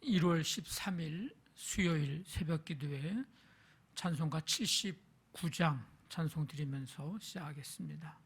1월 13일 수요일 새벽기도회 찬송가 79장 찬송 드리면서 시작하겠습니다.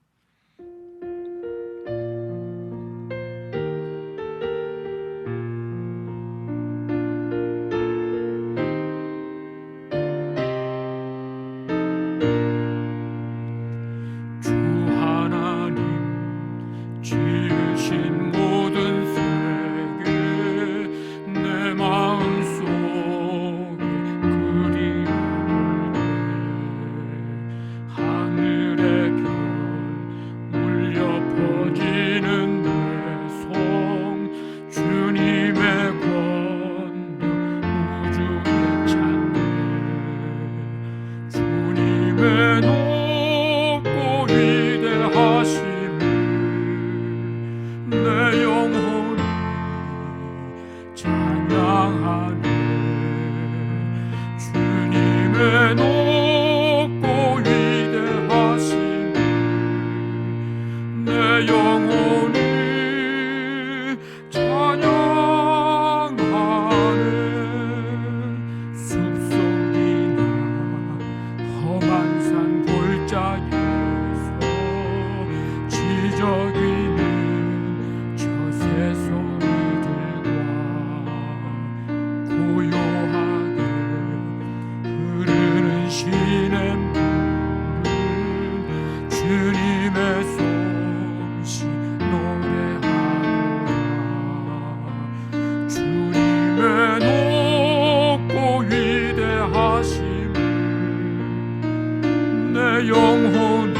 영혼이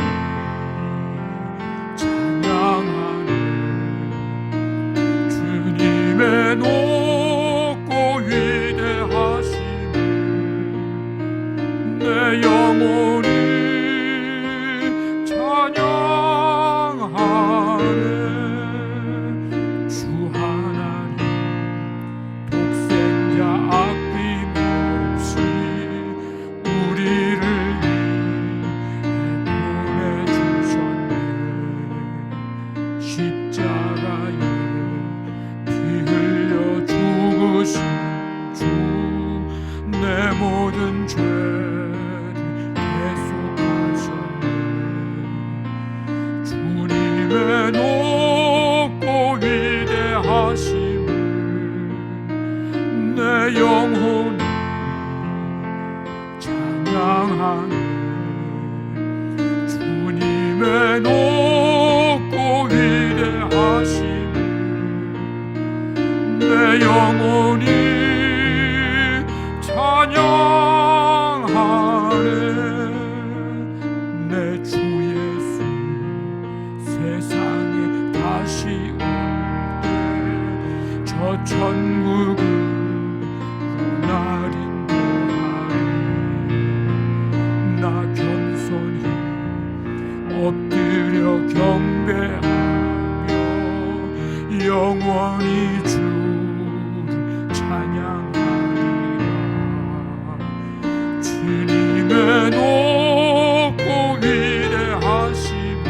찬양하네. 주님의 높고 위대하심을 내 영혼이 찬양하네. 주 하나님 독생자 아낌없이 우리를 십자가에 피 흘려 죽으신 주, 내 모든 죄를 대속하셨네. 주님의 높고 위대하심을 내 영혼이 찬양하네. 주님의 높고 위대하심을 내 영혼이 찬양하네. 내 주 예수 세상에 다시 올 때 저 천국으로 날 인도하리. 나 겸손히 엎드려 경배하며 영원히 주를 찬양하리라. 주님의 높고 위대하심을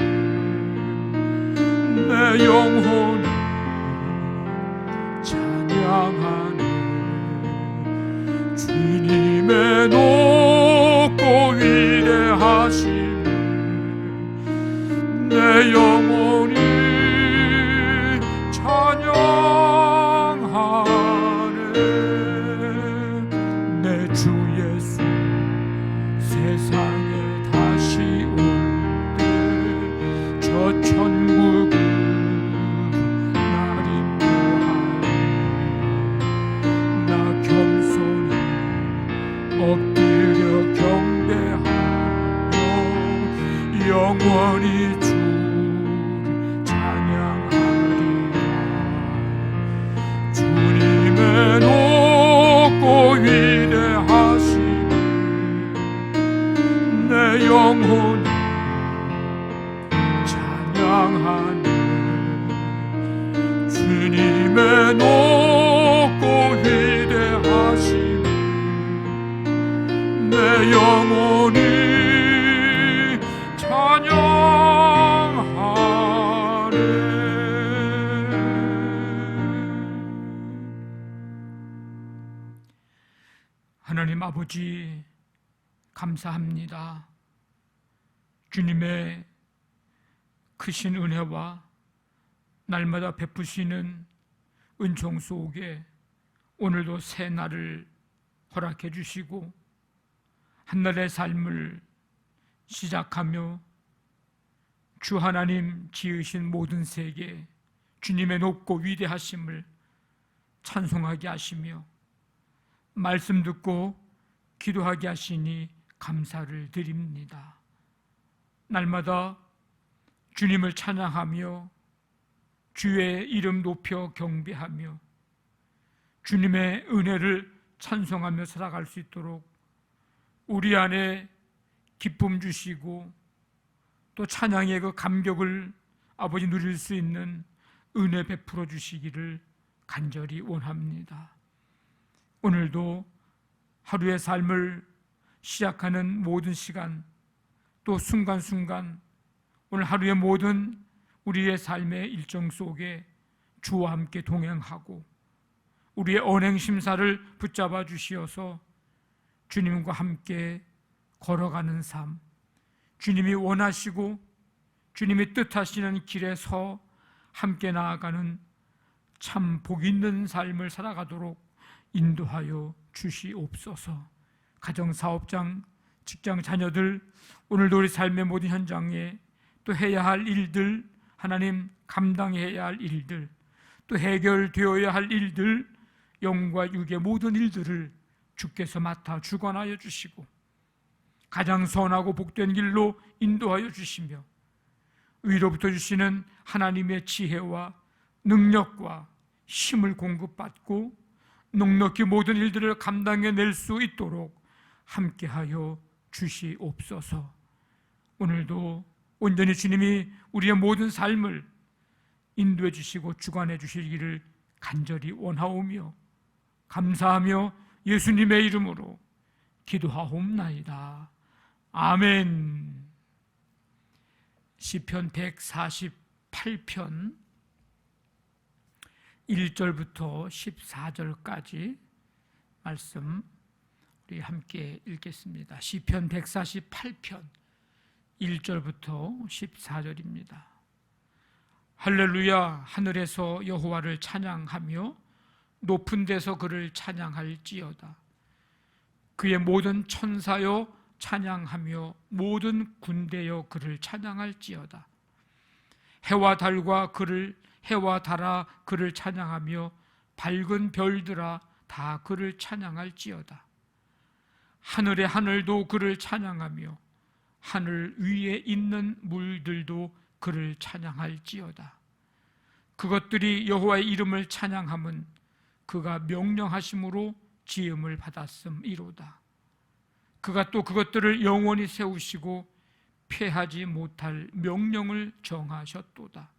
내 영혼이 찬양하네. 주님의 높고 위대하심을 내 영혼이 찬양하네. 내 주 예수 세상에 다시 올 때 저 천국으로 날 인도하리. 나 겸손히 엎드려 경배하며 하나님 아버지, 감사합니다. 주님의 크신 은혜와 날마다 베푸시는 은총 속에 오늘도 새 날을 허락해 주시고 한날의 삶을 시작하며 주 하나님 지으신 모든 세계 주님의 높고 위대하심을 찬송하게 하시며 말씀 듣고 기도하게 하시니 감사를 드립니다. 날마다 주님을 찬양하며 주의 이름 높여 경배하며 주님의 은혜를 찬송하며 살아갈 수 있도록 우리 안에 기쁨 주시고 또 찬양의 그 감격을 아버지 누릴 수 있는 은혜 베풀어 주시기를 간절히 원합니다. 오늘도 하루의 삶을 시작하는 모든 시간 또 순간순간 오늘 하루의 모든 우리의 삶의 일정 속에 주와 함께 동행하고 우리의 언행심사를 붙잡아 주시어서 주님과 함께 걸어가는 삶, 주님이 원하시고 주님이 뜻하시는 길에서 함께 나아가는 참 복 있는 삶을 살아가도록 인도하여 주시옵소서. 가정사업장, 직장 자녀들, 오늘도 우리 삶의 모든 현장에 또 해야 할 일들, 하나님 감당해야 할 일들, 또 해결되어야 할 일들, 영과 육의 모든 일들을 주께서 맡아 주관하여 주시고 가장 선하고 복된 길로 인도하여 주시며 위로부터 주시는 하나님의 지혜와 능력과 힘을 공급받고 넉넉히 모든 일들을 감당해낼 수 있도록 함께하여 주시옵소서. 오늘도 온전히 주님이 우리의 모든 삶을 인도해 주시고 주관해 주시기를 간절히 원하오며 감사하며 예수님의 이름으로 기도하옵나이다. 아멘. 시편 148편 1절부터 14절까지 말씀 우리 함께 읽겠습니다. 시편 148편 1절부터 14절입니다. 할렐루야. 하늘에서 여호와를 찬양하며 높은 데서 그를 찬양할지어다. 그의 모든 천사여 찬양하며 모든 군대여 그를 찬양할지어다. 해와 달과 달아 그를 찬양하며 밝은 별들아 다 그를 찬양할지어다. 하늘의 하늘도 그를 찬양하며 하늘 위에 있는 물들도 그를 찬양할지어다. 그것들이 여호와의 이름을 찬양함은 그가 명령하심으로 지음을 받았음이로다. 그가 또 그것들을 영원히 세우시고 폐하지 못할 명령을 정하셨도다.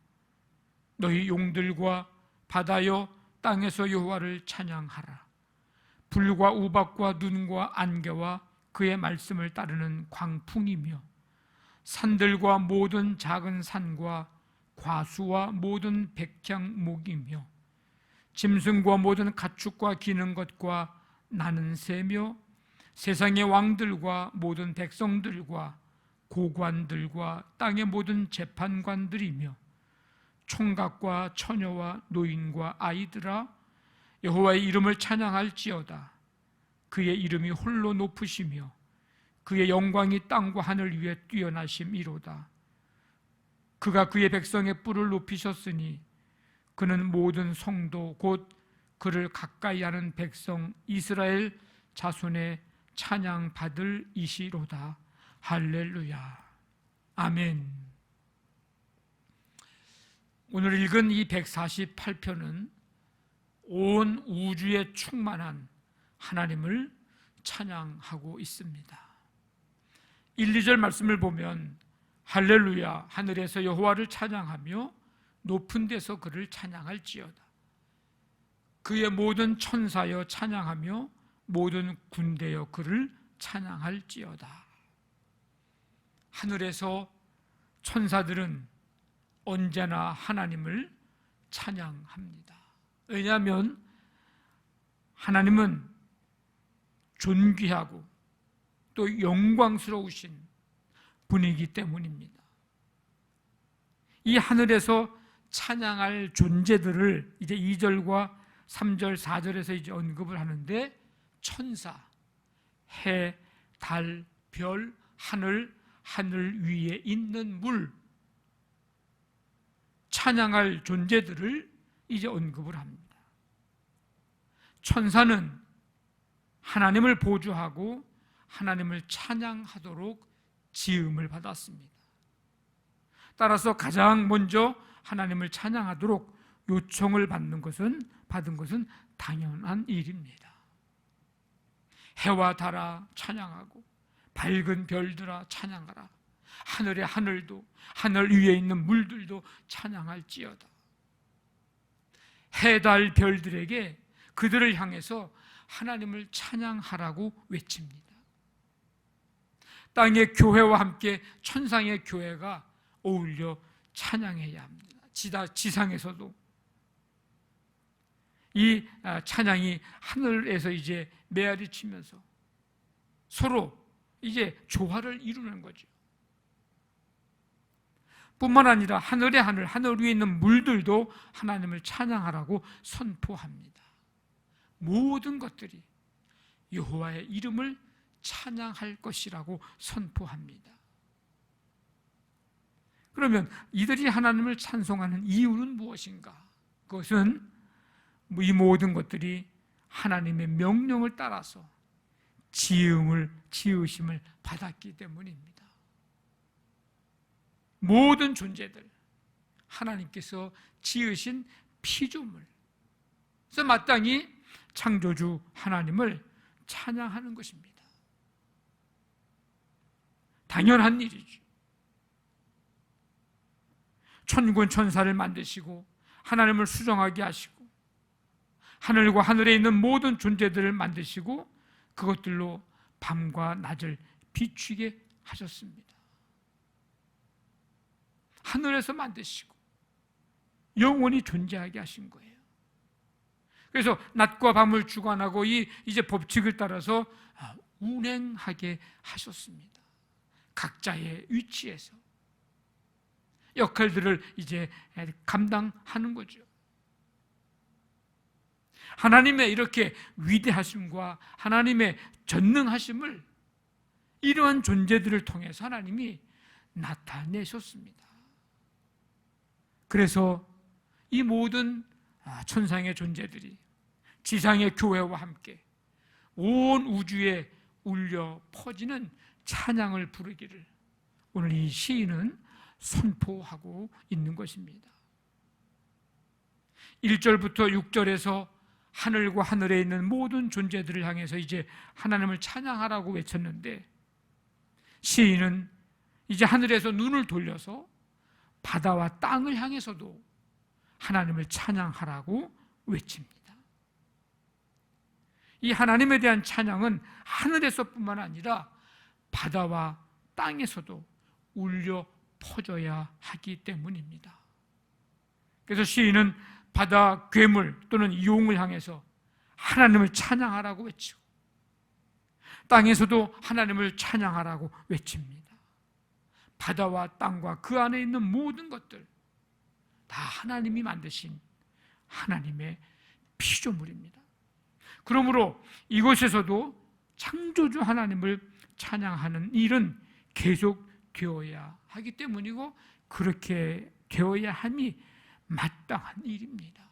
너희 용들과 바다여 땅에서 여호와를 찬양하라. 불과 우박과 눈과 안개와 그의 말씀을 따르는 광풍이며 산들과 모든 작은 산과 과수와 모든 백향목이며 짐승과 모든 가축과 기는 것과 나는 새며 세상의 왕들과 모든 백성들과 고관들과 땅의 모든 재판관들이며 총각과 처녀와 노인과 아이들아 여호와의 이름을 찬양할지어다. 그의 이름이 홀로 높으시며 그의 영광이 땅과 하늘 위에 뛰어나심이로다. 그가 그의 백성의 뿔을 높이셨으니 그는 모든 성도 곧 그를 가까이 하는 백성 이스라엘 자손의 찬양 받을 이시로다. 할렐루야. 아멘. 오늘 읽은 이 148편은 온 우주에 충만한 하나님을 찬양하고 있습니다. 1, 2절 말씀을 보면 할렐루야 하늘에서 여호와를 찬양하며 높은 데서 그를 찬양할지어다. 그의 모든 천사여 찬양하며 모든 군대여 그를 찬양할지어다. 하늘에서 천사들은 언제나 하나님을 찬양합니다. 왜냐하면 하나님은 존귀하고 또 영광스러우신 분이기 때문입니다. 이 하늘에서 찬양할 존재들을 이제 2절과 3절, 4절에서 이제 언급을 하는데, 천사, 해, 달, 별, 하늘, 하늘 위에 있는 물, 찬양할 존재들을 이제 언급을 합니다. 천사는 하나님을 보조하고 하나님을 찬양하도록 지음을 받았습니다. 따라서 가장 먼저 하나님을 찬양하도록 요청을 받은 것은 당연한 일입니다. 해와 달아 찬양하고 밝은 별들아 찬양하라. 하늘의 하늘도 하늘 위에 있는 물들도 찬양할지어다. 해, 달, 별들에게 그들을 향해서 하나님을 찬양하라고 외칩니다. 땅의 교회와 함께 천상의 교회가 어울려 찬양해야 합니다. 지상에서도 이 찬양이 하늘에서 이제 메아리 치면서 서로 이제 조화를 이루는 거죠. 뿐만 아니라 하늘의 하늘, 하늘 위에 있는 물들도 하나님을 찬양하라고 선포합니다. 모든 것들이 여호와의 이름을 찬양할 것이라고 선포합니다. 그러면 이들이 하나님을 찬송하는 이유는 무엇인가? 그것은 이 모든 것들이 하나님의 명령을 따라서 지으심을 받았기 때문입니다. 모든 존재들, 하나님께서 지으신 피조물, 그래서 마땅히 창조주 하나님을 찬양하는 것입니다. 당연한 일이죠. 천군 천사를 만드시고 하나님을 수정하게 하시고 하늘과 하늘에 있는 모든 존재들을 만드시고 그것들로 밤과 낮을 비추게 하셨습니다. 하늘에서 만드시고 영원히 존재하게 하신 거예요. 그래서 낮과 밤을 주관하고 이제 법칙을 따라서 운행하게 하셨습니다. 각자의 위치에서 역할들을 이제 감당하는 거죠. 하나님의 이렇게 위대하심과 하나님의 전능하심을 이러한 존재들을 통해서 하나님이 나타내셨습니다. 그래서 이 모든 천상의 존재들이 지상의 교회와 함께 온 우주에 울려 퍼지는 찬양을 부르기를 오늘 이 시인은 선포하고 있는 것입니다. 1절부터 6절에서 하늘과 하늘에 있는 모든 존재들을 향해서 이제 하나님을 찬양하라고 외쳤는데, 시인은 이제 하늘에서 눈을 돌려서 바다와 땅을 향해서도 하나님을 찬양하라고 외칩니다. 이 하나님에 대한 찬양은 하늘에서뿐만 아니라 바다와 땅에서도 울려 퍼져야 하기 때문입니다. 그래서 시인은 바다 괴물 또는 용을 향해서 하나님을 찬양하라고 외치고 땅에서도 하나님을 찬양하라고 외칩니다. 바다와 땅과 그 안에 있는 모든 것들 다 하나님이 만드신 하나님의 피조물입니다. 그러므로 이곳에서도 창조주 하나님을 찬양하는 일은 계속 되어야 하기 때문이고 그렇게 되어야 함이 마땅한 일입니다.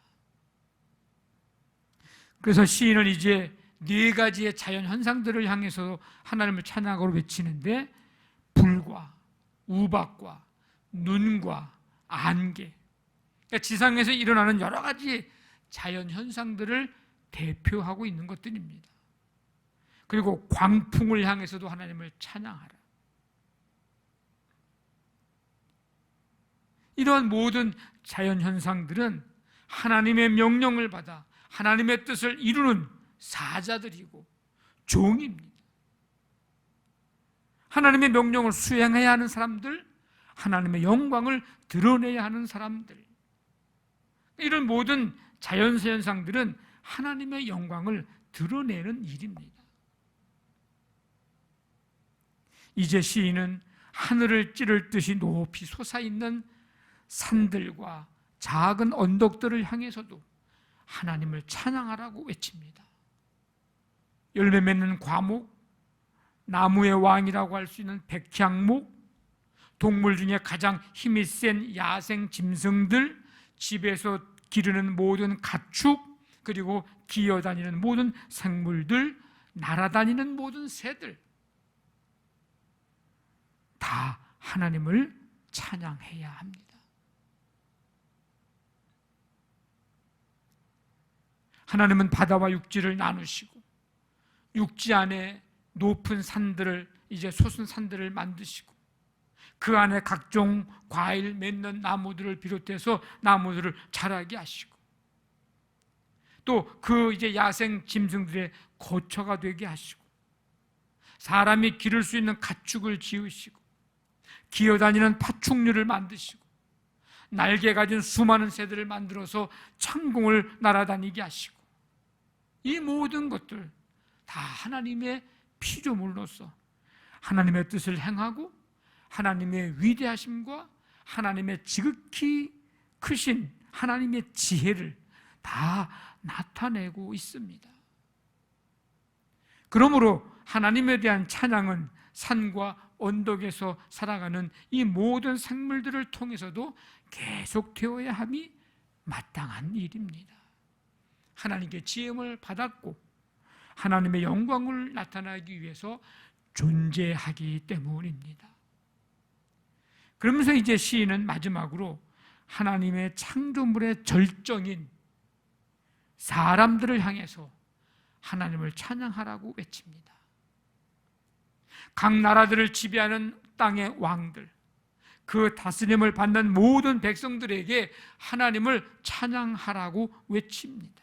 그래서 시인은 이제 4가지의 자연 현상들을 향해서 하나님을 찬양하고 외치는데, 불과 우박과 눈과 안개, 그러니까 지상에서 일어나는 여러 가지 자연 현상들을 대표하고 있는 것들입니다. 그리고 광풍을 향해서도 하나님을 찬양하라. 이러한 모든 자연 현상들은 하나님의 명령을 받아 하나님의 뜻을 이루는 사자들이고 종입니다. 하나님의 명령을 수행해야 하는 사람들, 하나님의 영광을 드러내야 하는 사람들, 이런 모든 자연 현상들은 하나님의 영광을 드러내는 일입니다. 이제 시인은 하늘을 찌를 듯이 높이 솟아있는 산들과 작은 언덕들을 향해서도 하나님을 찬양하라고 외칩니다. 열매 맺는 과목, 나무의 왕이라고 할 수 있는 백향목, 동물 중에 가장 힘이 센 야생 짐승들, 집에서 기르는 모든 가축, 그리고 기어다니는 모든 생물들, 날아다니는 모든 새들, 다 하나님을 찬양해야 합니다. 하나님은 바다와 육지를 나누시고 육지 안에 높은 산들을, 이제 솟은 산들을 만드시고 그 안에 각종 과일 맺는 나무들을 비롯해서 나무들을 자라게 하시고 또 그 이제 야생 짐승들의 거처가 되게 하시고 사람이 기를 수 있는 가축을 지으시고 기어다니는 파충류를 만드시고 날개 가진 수많은 새들을 만들어서 창공을 날아다니게 하시고 이 모든 것들 다 하나님의 피조물로서 하나님의 뜻을 행하고 하나님의 위대하심과 하나님의 지극히 크신 하나님의 지혜를 다 나타내고 있습니다. 그러므로 하나님에 대한 찬양은 산과 언덕에서 살아가는 이 모든 생물들을 통해서도 계속되어야 함이 마땅한 일입니다. 하나님께 지음을 받았고 하나님의 영광을 나타나기 위해서 존재하기 때문입니다. 그러면서 이제 시인은 마지막으로 하나님의 창조물의 절정인 사람들을 향해서 하나님을 찬양하라고 외칩니다. 각 나라들을 지배하는 땅의 왕들, 그 다스림을 받는 모든 백성들에게 하나님을 찬양하라고 외칩니다.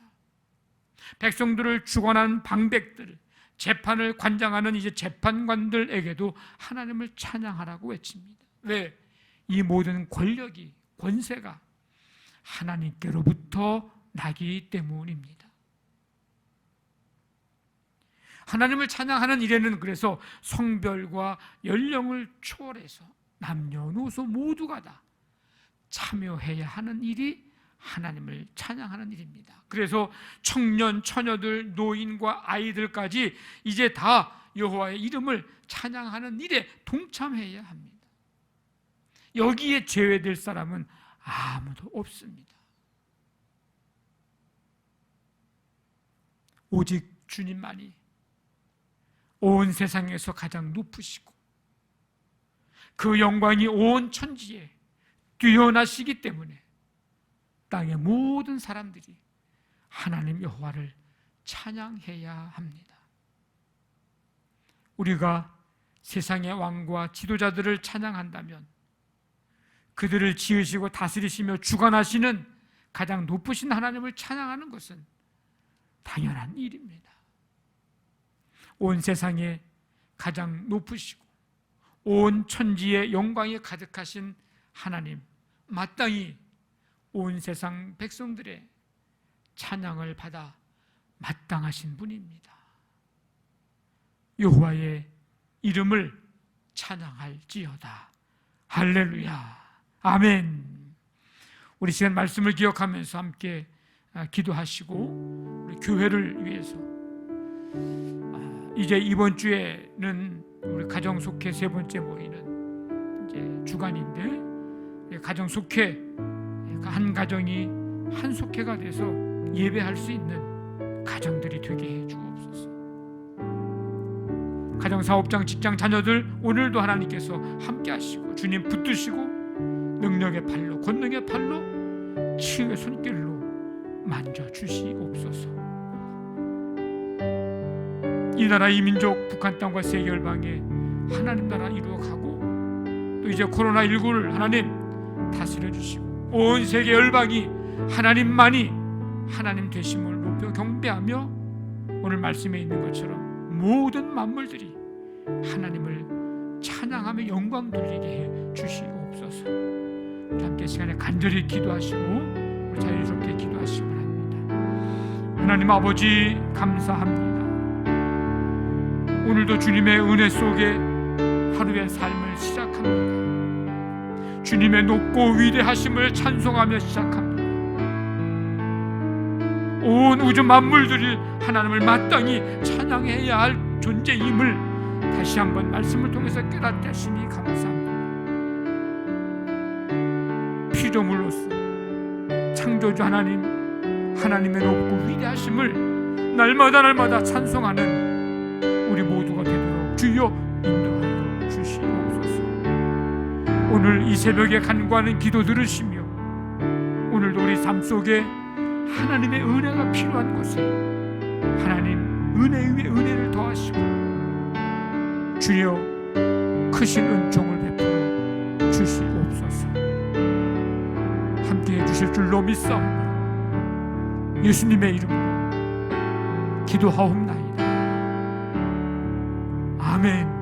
백성들을 주관하는 방백들, 재판을 관장하는 이제 재판관들에게도 하나님을 찬양하라고 외칩니다. 왜? 이 모든 권력이, 권세가 하나님께로부터 나기 때문입니다. 하나님을 찬양하는 일에는 그래서 성별과 연령을 초월해서 남녀노소 모두가 다 참여해야 하는 일이 하나님을 찬양하는 일입니다. 그래서 청년, 처녀들, 노인과 아이들까지 이제 다 여호와의 이름을 찬양하는 일에 동참해야 합니다. 여기에 제외될 사람은 아무도 없습니다. 오직 주님만이 온 세상에서 가장 높으시고 그 영광이 온 천지에 뛰어나시기 때문에 땅의 모든 사람들이 하나님 여호와를 찬양해야 합니다. 우리가 세상의 왕과 지도자들을 찬양한다면 그들을 지으시고 다스리시며 주관하시는 가장 높으신 하나님을 찬양하는 것은 당연한 일입니다. 온 세상에 가장 높으시고 온 천지에 영광이 가득하신 하나님, 마땅히 온 세상 백성들의 찬양을 받아 마땅하신 분입니다. 여호와의 이름을 찬양할지어다. 할렐루야. 아멘. 우리 시간 말씀을 기억하면서 함께 기도하시고 우리 교회를 위해서 이제 이번 주에는 우리 가정 속회 세 번째 모이는 이제 주간인데 가정 속회 한 가정이 한 속회가 돼서 예배할 수 있는 가정들이 되게 해 주옵소서. 가정 사업장 직장 자녀들 오늘도 하나님께서 함께 하시고 주님 붙드시고 능력의 팔로 권능의 팔로 치유의 손길로 만져 주시옵소서. 이 나라 이 민족 북한 땅과 세계 열방에 하나님 나라 이루어가고 또 이제 코로나19를 하나님 다스려 주시고 온 세계 열방이 하나님만이 하나님 되심을 높여 경배하며 오늘 말씀에 있는 것처럼 모든 만물들이 하나님을 찬양하며 영광 돌리게 해 주시옵소서. 우리 함께 시간에 간절히 기도하시고 우리 자유롭게 기도하시기 바랍니다. 하나님 아버지 감사합니다. 오늘도 주님의 은혜 속에 하루의 삶을 시작합니다. 주님의 높고 위대하심을 찬송하며 시작합니다. 온 우주 만물들이 하나님을 마땅히 찬양해야 할 존재임을 다시 한번 말씀을 통해서 깨닫게 하시니 감사합니다. 피조물로서 창조주 하나님의 높고 위대하심을 날마다 찬송하는 우리 모두가 되도록 주여 인도하여 주시옵소서. 오늘 이 새벽에 간구하는 기도 들으시며 오늘도 우리 삶 속에 하나님의 은혜가 필요한 곳에 하나님 은혜 위에 은혜를 더하시고 주여 크신 은총을 베풀어 주시옵소서. 함께해 주실 줄로 믿사오며 예수님의 이름으로 기도하옵나이다. 아멘.